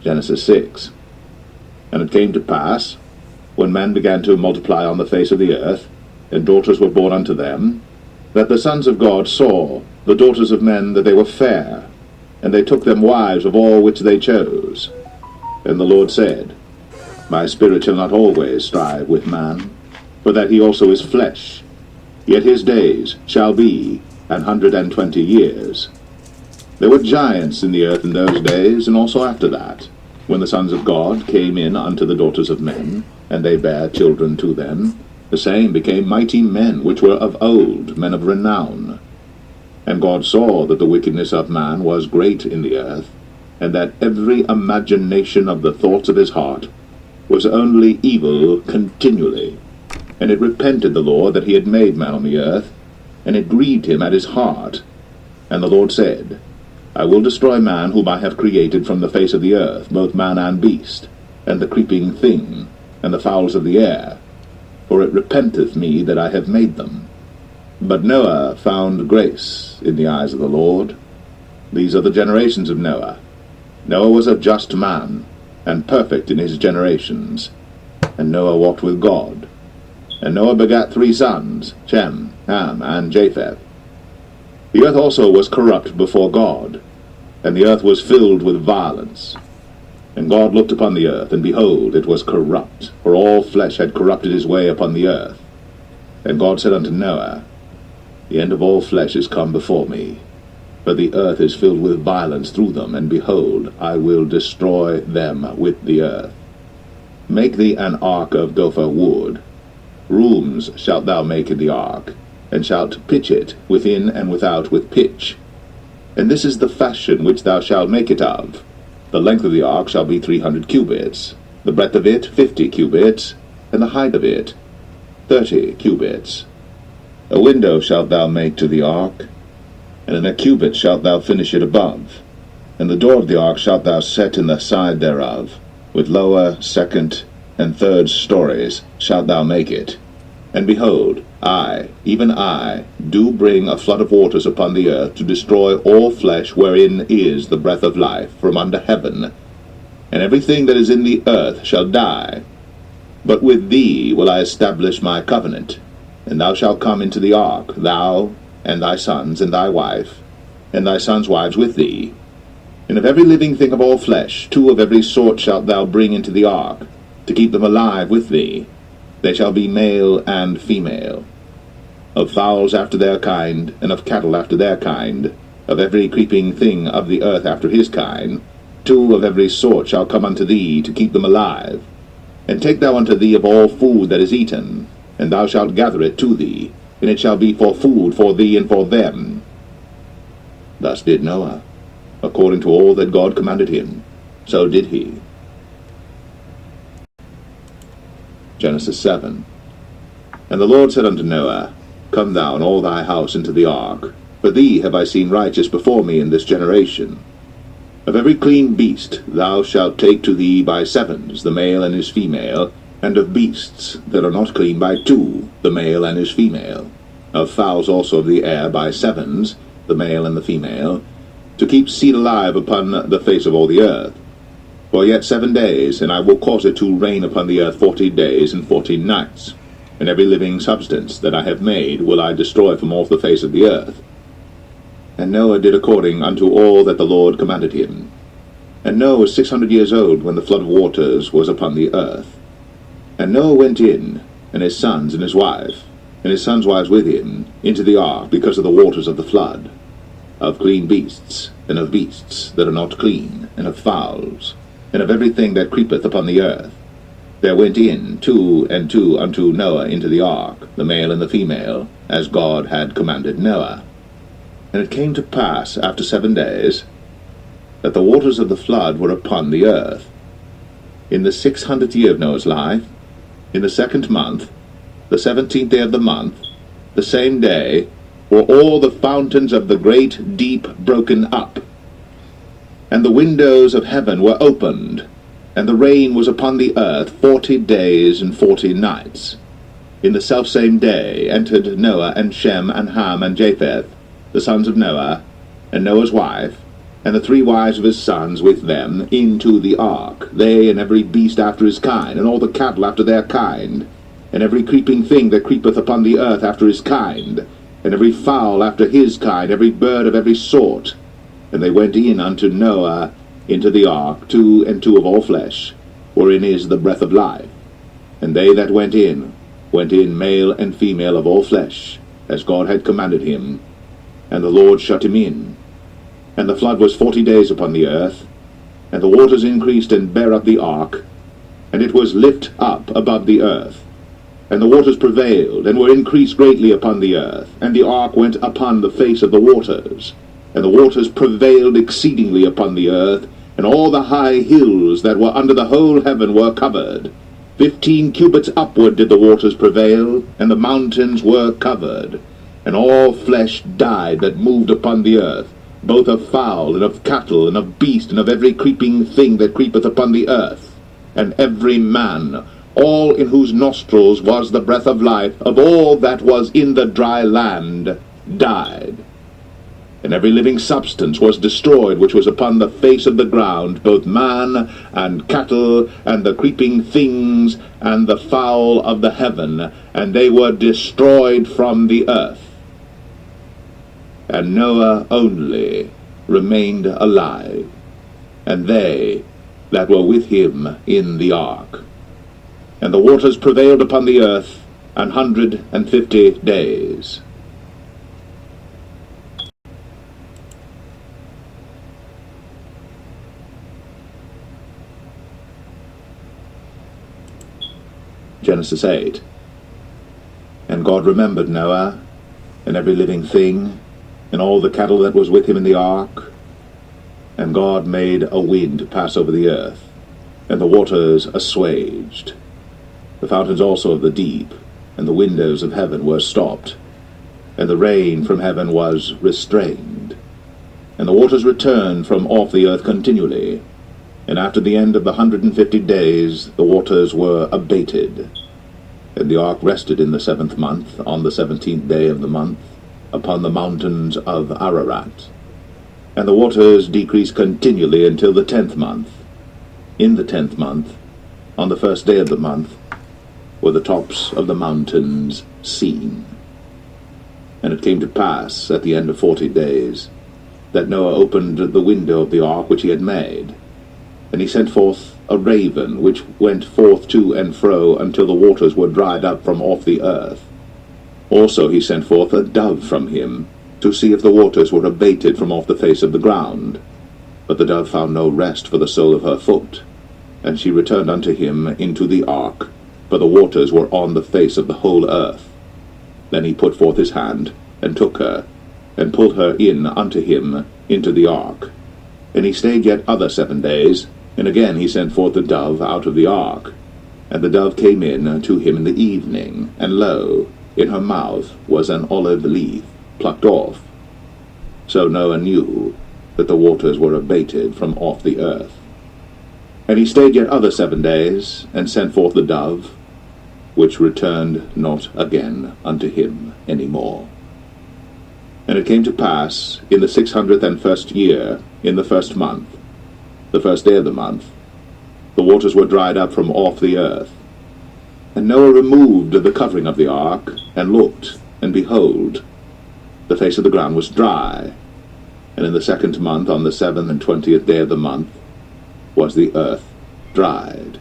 Genesis 6. And it came to pass, when men began to multiply on the face of the earth, and daughters were born unto them, that the sons of God saw the daughters of men that they were fair, and they took them wives of all which they chose. And the Lord said, My spirit shall not always strive with man, for that he also is flesh, yet his days shall be 120 years. There were giants in the earth in those days, and also after that, when the sons of God came in unto the daughters of men, and they bare children to them, the same became mighty men, which were of old, men of renown. And God saw that the wickedness of man was great in the earth, and that every imagination of the thoughts of his heart was only evil continually. And it repented the Lord that he had made man on the earth, and it grieved him at his heart. And the Lord said, I will destroy man whom I have created from the face of the earth, both man and beast, and the creeping thing, and the fowls of the air, for it repenteth me that I have made them. But Noah found grace in the eyes of the Lord. These are the generations of Noah. Noah was a just man, and perfect in his generations. And Noah walked with God. And Noah begat 3 sons, Shem, Ham, and Japheth. The earth also was corrupt before God, and the earth was filled with violence. And God looked upon the earth, and behold, it was corrupt, for all flesh had corrupted his way upon the earth. And God said unto Noah, The end of all flesh is come before me, for the earth is filled with violence through them, and behold, I will destroy them with the earth. Make thee an ark of gopher wood. Rooms shalt thou make in the ark, and shalt pitch it within and without with pitch. And this is the fashion which thou shalt make it of. The length of the ark shall be 300 cubits, the breadth of it 50 cubits, and the height of it 30 cubits. A window shalt thou make to the ark, and in a cubit shalt thou finish it above. And the door of the ark shalt thou set in the side thereof, with lower, second, and third stories shalt thou make it. And behold, I, even I, do bring a flood of waters upon the earth to destroy all flesh wherein is the breath of life from under heaven. And everything that is in the earth shall die. But with thee will I establish my covenant. And thou shalt come into the ark, thou, and thy sons, and thy wife, and thy sons' wives with thee. And of every living thing of all flesh, 2 of every sort shalt thou bring into the ark, to keep them alive with thee. They shall be male and female. Of fowls after their kind, and of cattle after their kind, of every creeping thing of the earth after his kind, 2 of every sort shall come unto thee, to keep them alive. And take thou unto thee of all food that is eaten, and thou shalt gather it to thee, and it shall be for food for thee and for them. Thus did Noah, according to all that God commanded him, so did he. Genesis 7. And the Lord said unto Noah, Come thou and all thy house into the ark, for thee have I seen righteous before me in this generation. Of every clean beast thou shalt take to thee by 7s, the male and his female, and of beasts that are not clean by 2, the male and his female. Of fowls also of the air by 7s, the male and the female, to keep seed alive upon the face of all the earth. For yet 7 days, and I will cause it to rain upon the earth 40 days and 40 nights. And every living substance that I have made will I destroy from off the face of the earth. And Noah did according unto all that the Lord commanded him. And Noah was 600 years old when the flood of waters was upon the earth. And Noah went in, and his sons and his wife, and his sons' wives with him, into the ark because of the waters of the flood, of clean beasts, and of beasts that are not clean, and of fowls, and of everything that creepeth upon the earth. There went in 2 and 2 unto Noah into the ark, the male and the female, as God had commanded Noah. And it came to pass after 7 days, that the waters of the flood were upon the earth. In the 600th year of Noah's life, in the 2nd month, the 17th day of the month, the same day, were all the fountains of the great deep broken up, and the windows of heaven were opened, and the rain was upon the earth 40 days and 40 nights. In the selfsame day entered Noah and Shem and Ham and Japheth, the sons of Noah, and Noah's wife, and the 3 wives of his sons with them, into the ark, they and every beast after his kind, and all the cattle after their kind, and every creeping thing that creepeth upon the earth after his kind, and every fowl after his kind, every bird of every sort. And they went in unto Noah into the ark, 2 and 2 of all flesh, wherein is the breath of life. And they that went in male and female of all flesh, as God had commanded him. And the Lord shut him in. And the flood was 40 days upon the earth, and the waters increased and bare up the ark, and it was lift up above the earth. And the waters prevailed, and were increased greatly upon the earth, and the ark went upon the face of the waters. And the waters prevailed exceedingly upon the earth, and all the high hills that were under the whole heaven were covered. 15 cubits upward did the waters prevail, and the mountains were covered. And all flesh died that moved upon the earth, both of fowl, and of cattle, and of beast, and of every creeping thing that creepeth upon the earth. And every man, all in whose nostrils was the breath of life, of all that was in the dry land, died. And every living substance was destroyed which was upon the face of the ground, both man and cattle, and the creeping things, and the fowl of the heaven, and they were destroyed from the earth. And Noah only remained alive, and they that were with him in the ark. And the waters prevailed upon the earth 150 days. Genesis 8. And God remembered Noah, and every living thing, and all the cattle that was with him in the ark. And God made a wind to pass over the earth, and the waters assuaged. The fountains also of the deep, and the windows of heaven were stopped, and the rain from heaven was restrained. And the waters returned from off the earth continually. And after the end of the 150 days, the waters were abated. And the ark rested in the 7th month, on the 17th day of the month, upon the mountains of Ararat. And the waters decreased continually until the 10th month. In the 10th month, on the 1st day of the month, were the tops of the mountains seen. And it came to pass, at the end of 40 days, that Noah opened the window of the ark which he had made. And he sent forth a raven, which went forth to and fro until the waters were dried up from off the earth. Also he sent forth a dove from him, to see if the waters were abated from off the face of the ground. But the dove found no rest for the sole of her foot. And she returned unto him into the ark, for the waters were on the face of the whole earth. Then he put forth his hand, and took her, and pulled her in unto him into the ark. And he stayed yet other 7 days, and again he sent forth the dove out of the ark. And the dove came in to him in the evening, and lo, in her mouth was an olive leaf plucked off. So Noah knew that the waters were abated from off the earth. And he stayed yet other 7 days, and sent forth the dove, which returned not again unto him any more. And it came to pass, in the 601st year, in the 1st month, the 1st day of the month, the waters were dried up from off the earth. And Noah removed the covering of the ark, and looked, and behold, the face of the ground was dry. And in the 2nd month, on the 7th and 20th day of the month, was the earth dried.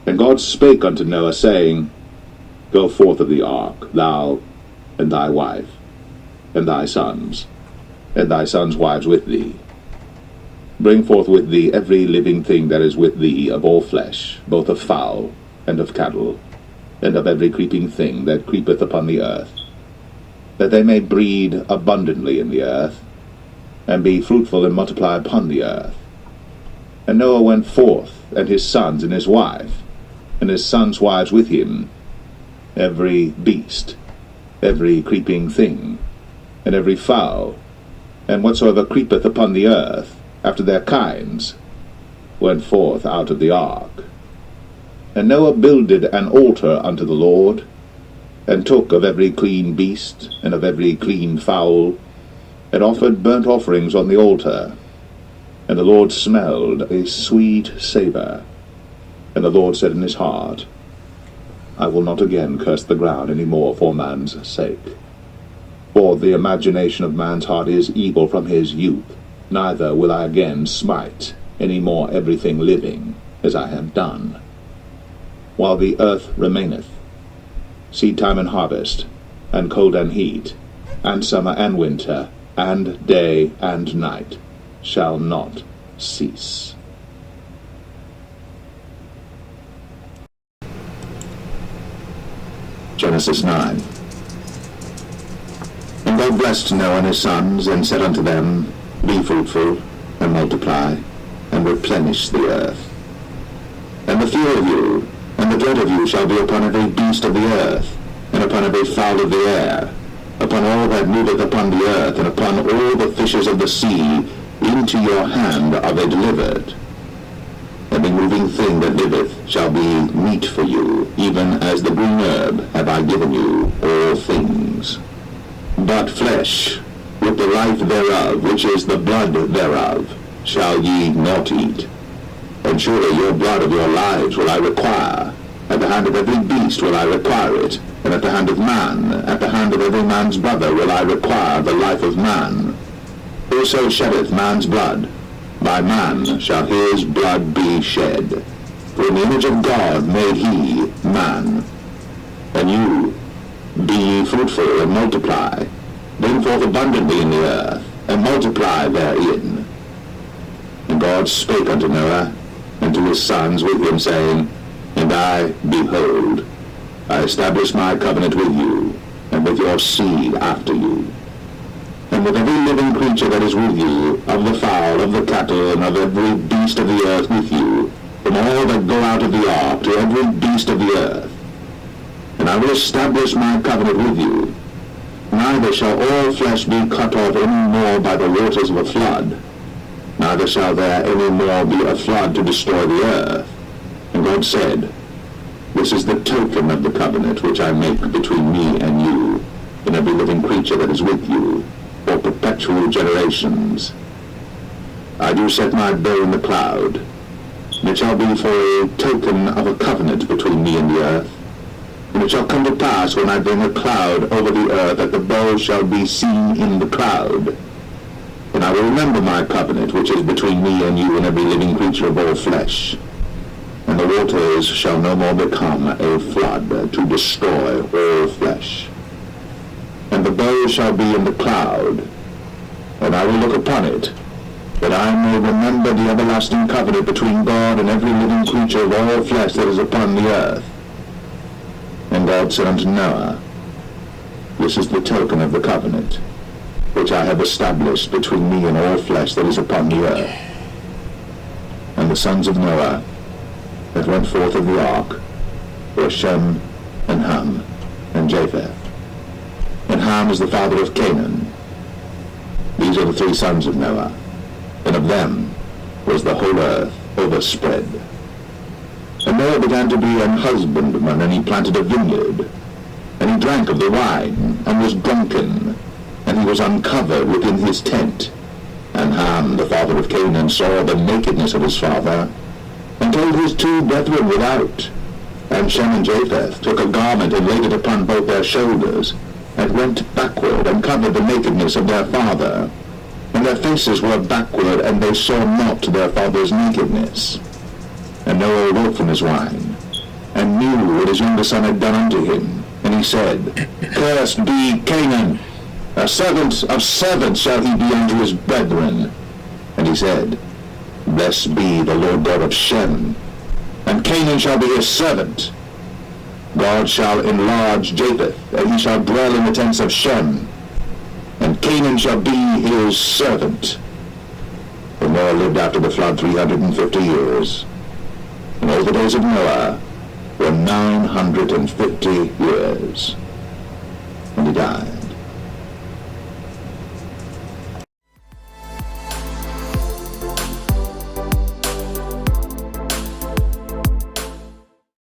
And God spake unto Noah, saying, Go forth of the ark, thou, and thy wife, and thy sons wives with thee. Bring forth with thee every living thing that is with thee of all flesh, both of fowl, and of cattle, and of every creeping thing that creepeth upon the earth, that they may breed abundantly in the earth, and be fruitful and multiply upon the earth. And Noah went forth, and his sons and his wife, and his sons' wives with him, every beast, every creeping thing, and every fowl, and whatsoever creepeth upon the earth, after their kinds, went forth out of the ark. And Noah builded an altar unto the Lord, and took of every clean beast, and of every clean fowl, and offered burnt offerings on the altar, And the Lord smelled a sweet savour. And the Lord said in his heart, I will not again curse the ground any more for man's sake. For the imagination of man's heart is evil from his youth, neither will I again smite any more everything living, as I have done. While the earth remaineth, seed time and harvest, and cold and heat, and summer and winter, and day and night, shall not cease. Genesis 9. And God blessed Noah and his sons, and said unto them, Be fruitful, and multiply, and replenish the earth. And the fear of you, and the dread of you shall be upon every beast of the earth, and upon every fowl of the air, upon all that moveth upon the earth, and upon all the fishes of the sea. Into your hand are they delivered. Every moving thing that liveth shall be meat for you, even as the green herb have I given you all things. But flesh, with the life thereof, which is the blood thereof, shall ye not eat. And surely your blood of your lives will I require. At the hand of every beast will I require it, and at the hand of man, at the hand of every man's brother will I require the life of man. Whoso sheddeth man's blood, by man shall his blood be shed. For in the image of God made he man. And you, be ye fruitful and multiply, bring forth abundantly in the earth, and multiply therein. And God spake unto Noah, and to his sons with him, saying, And I, behold, I establish my covenant with you, and with your seed after you, and with every living creature that is with you, of the fowl, of the cattle, and of every beast of the earth with you, from all that go out of the ark to every beast of the earth. And I will establish my covenant with you. Neither shall all flesh be cut off any more by the waters of a flood, neither shall there any more be a flood to destroy the earth. And God said, This is the token of the covenant which I make between me and you, and every living creature that is with you, for perpetual generations. I do set my bow in the cloud, and it shall be for a token of a covenant between me and the earth. And it shall come to pass, when I bring a cloud over the earth, that the bow shall be seen in the cloud. And I will remember my covenant, which is between me and you and every living creature of all flesh. And the waters shall no more become a flood to destroy all flesh. And the bow shall be in the cloud, and I will look upon it, that I may remember the everlasting covenant between God and every living creature of all flesh that is upon the earth. And God said unto Noah, This is the token of the covenant, which I have established between me and all flesh that is upon the earth. And the sons of Noah that went forth of the ark were Shem, and Ham, and Japheth. And Ham is the father of Canaan. These are the three sons of Noah, and of them was the whole earth overspread. And Noah began to be an husbandman, and he planted a vineyard, and he drank of the wine, and was drunken, and he was uncovered within his tent. And Ham, the father of Canaan, saw the nakedness of his father, and told his two brethren without. And Shem and Japheth took a garment, and laid it upon both their shoulders, and went backward, and covered the nakedness of their father. And their faces were backward, and they saw not their father's nakedness. And Noah awoke from his wine, and knew what his younger son had done unto him. And he said, Cursed be Canaan, a servant of servants shall he be unto his brethren. And he said, Blessed be the Lord God of Shem, and Canaan shall be his servant. God shall enlarge Japheth, and he shall dwell in the tents of Shem, and Canaan shall be his servant. For Noah lived after the flood 350 years, and all the days of Noah were 950 years, and he died.